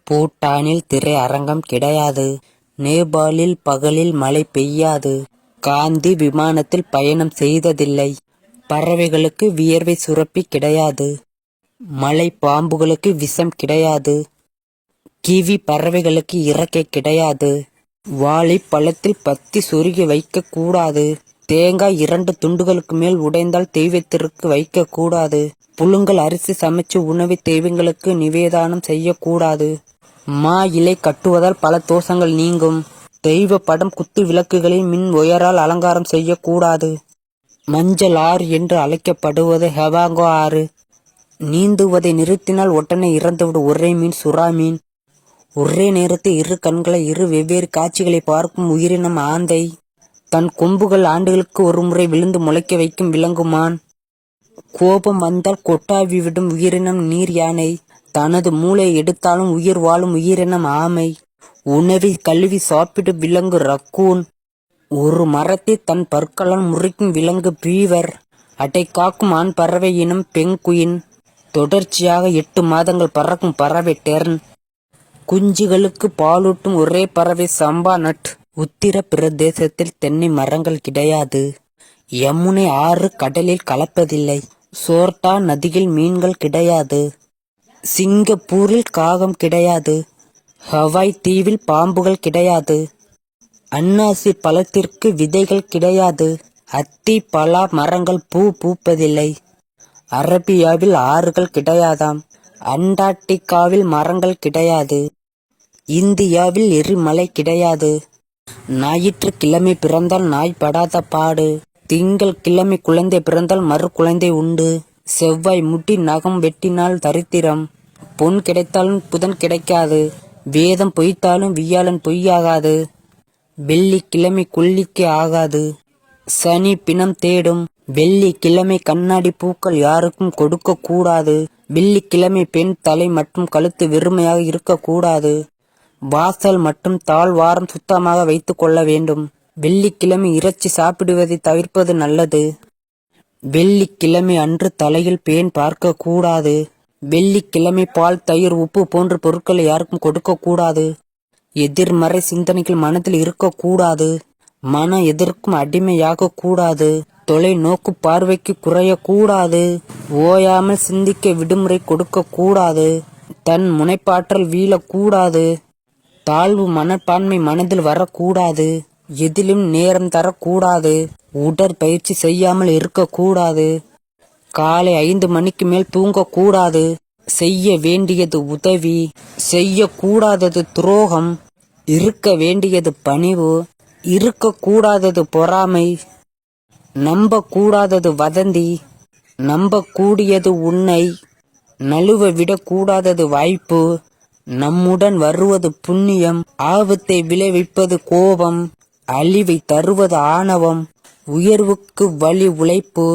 பூட்டானில் திரை அரங்கம் கிடையாது. நேபாளில் பகலில் மழை பெய்யாது. காந்தி விமானத்தில் பயணம் செய்ததில்லை. பறவைகளுக்கு வியர்வை சுரப்பி கிடையாது. மலை பாம்புகளுக்கு விஷம் கிடையாது. கிவி பறவைகளுக்கு இறக்கை கிடையாது. வாழை பழத்தில் பத்தி சொருகி வைக்க கூடாது. தேங்காய் 2 துண்டுகளுக்கு மேல் உடைந்தால் தெய்வத்திற்கு வைக்க கூடாது. புழுங்கல் அரிசி சமைச்சு உணவை தெய்வங்களுக்கு நிவேதானம் செய்யக்கூடாது. மா இலை கட்டுவதால் பல தோஷங்கள் நீங்கும். தெய்வ படம் குத்து விளக்குகளில் மின் ஒயரால் அலங்காரம் செய்யக்கூடாது. மஞ்சள் ஆறு என்று அழைக்கப்படுவது ஹெவாங்கோ ஆறு. நீந்துவதை நிறுத்தினால் உடனே இறந்துவிடும் ஒரே மீன் சுறா மீன். ஒரே நேரத்தில் 2 கண்களை 2 வெவ்வேறு காட்சிகளை பார்க்கும் உயிரினம் ஆந்தை. தன் கொம்புகள் ஆண்டுகளுக்கு ஒரு முறை விழுந்து முளைக்க வைக்கும் விலங்குமான். கோபம் வந்தால் கொட்டாவி விடும் உயிரினம் நீர் யானை. தனது மூளையை எடுத்தாலும் உயிர் வாழும் உயிரினம் ஆமை. உணவை கழுவி சாப்பிடும் விலங்கு ரக்கூன். ஒரு மரத்தை தன் பற்களால் முறிக்கும் விலங்கு பீவர். அடை காக்கும் ஆண் பறவை இனம் பெங்குயின். தொடர்ச்சியாக 8 மாதங்கள் பறக்கும் பறவை டெர்ன். குஞ்சுகளுக்கு பாலூட்டும் ஒரே பறவை சம்பா நட். உத்திர பிரதேசத்தில் தென்னை மரங்கள் கிடையாது. யமுனை ஆறு கடலில் கலப்பதில்லை. சோர்டா நதியில் மீன்கள் கிடையாது. சிங்கப்பூரில் காகம் கிடையாது. ஹவாய் தீவில் பாம்புகள் கிடையாது. அன்னாசி பழத்திற்கு விதைகள் கிடையாது. அத்தி பலா மரங்கள் பூ பூப்பதில்லை. அரேபியாவில் ஆறுகள் கிடையாதாம். அண்டார்டிகாவில் மரங்கள் கிடையாது. இந்தியாவில் எரிமலை கிடையாது. ஞாயிற்றுக்கிழமை பிறந்தால் நாய் படாத பாடு. திங்கள் கிழமை குழந்தை பிறந்தால் மறு குழந்தை உண்டு. செவ்வாய் முடி நகம் வெட்டினால் தரித்திரம். பொன் கிடைத்தாலும் புதன் கிடைக்காது. வேதம் பொய்த்தாலும் வியாழன் பொய்யாகாது. வெள்ளிக்கிழமை கொல்லிக்கு ஆகாது. சனி பிணம் தேடும். வெள்ளிக்கிழமை கண்ணாடி பூக்கள் யாருக்கும் கொடுக்க கூடாது. வெள்ளிக்கிழமை பெண் தலை மற்றும் கழுத்து வெறுமையாக இருக்கக்கூடாது. வாசல் மற்றும் தாழ்வாரம் சுத்தமாக வைத்துக் கொள்ள வேண்டும். வெள்ளிக்கிழமை இறைச்சி சாப்பிடுவதை தவிர்ப்பது நல்லது. வெள்ளிக்கிழமை அன்று தலையில் பேன் பார்க்க கூடாது. வெள்ளிக்கிழமை பால் தயிர் உப்பு போன்ற பொருட்களை யாருக்கும் கொடுக்க கூடாது. எதிர்மறை சிந்தனைகள் மனதில் இருக்கக்கூடாது. மன எதற்கும் அடிமையாக கூடாது. தொலைநோக்கு பார்வைக்கு குறையக்கூடாது. ஓயாமல் சிந்திக்க விடுமுறை கொடுக்க கூடாது. தன் முனைப்பாற்றல் வீழக்கூடாது. தாழ்வு மனப்பான்மை மனதில் வரக்கூடாது. எதிலும் நேரம் தரக்கூடாது. உடற்பயிற்சி செய்யாமல் இருக்கக்கூடாது. காலை 5 மணிக்கு மேல் தூங்கக்கூடாது. செய்ய வேண்டியது உதவி. செய்யக்கூடாதது துரோகம். இருக்க வேண்டியது பணிவு. இருக்கக்கூடாதது பொறாமை. நம்பக்கூடாதது வதந்தி. நம்பக்கூடியது உண்மை. நழுவ விடக்கூடாதது வாய்ப்பு. நம்முடன் வருவது புண்ணியம். ஆபத்தை விளைவிப்பது கோபம். அழிவை தருவது ஆணவம். உயர்வுக்கு வழி உழைப்பு.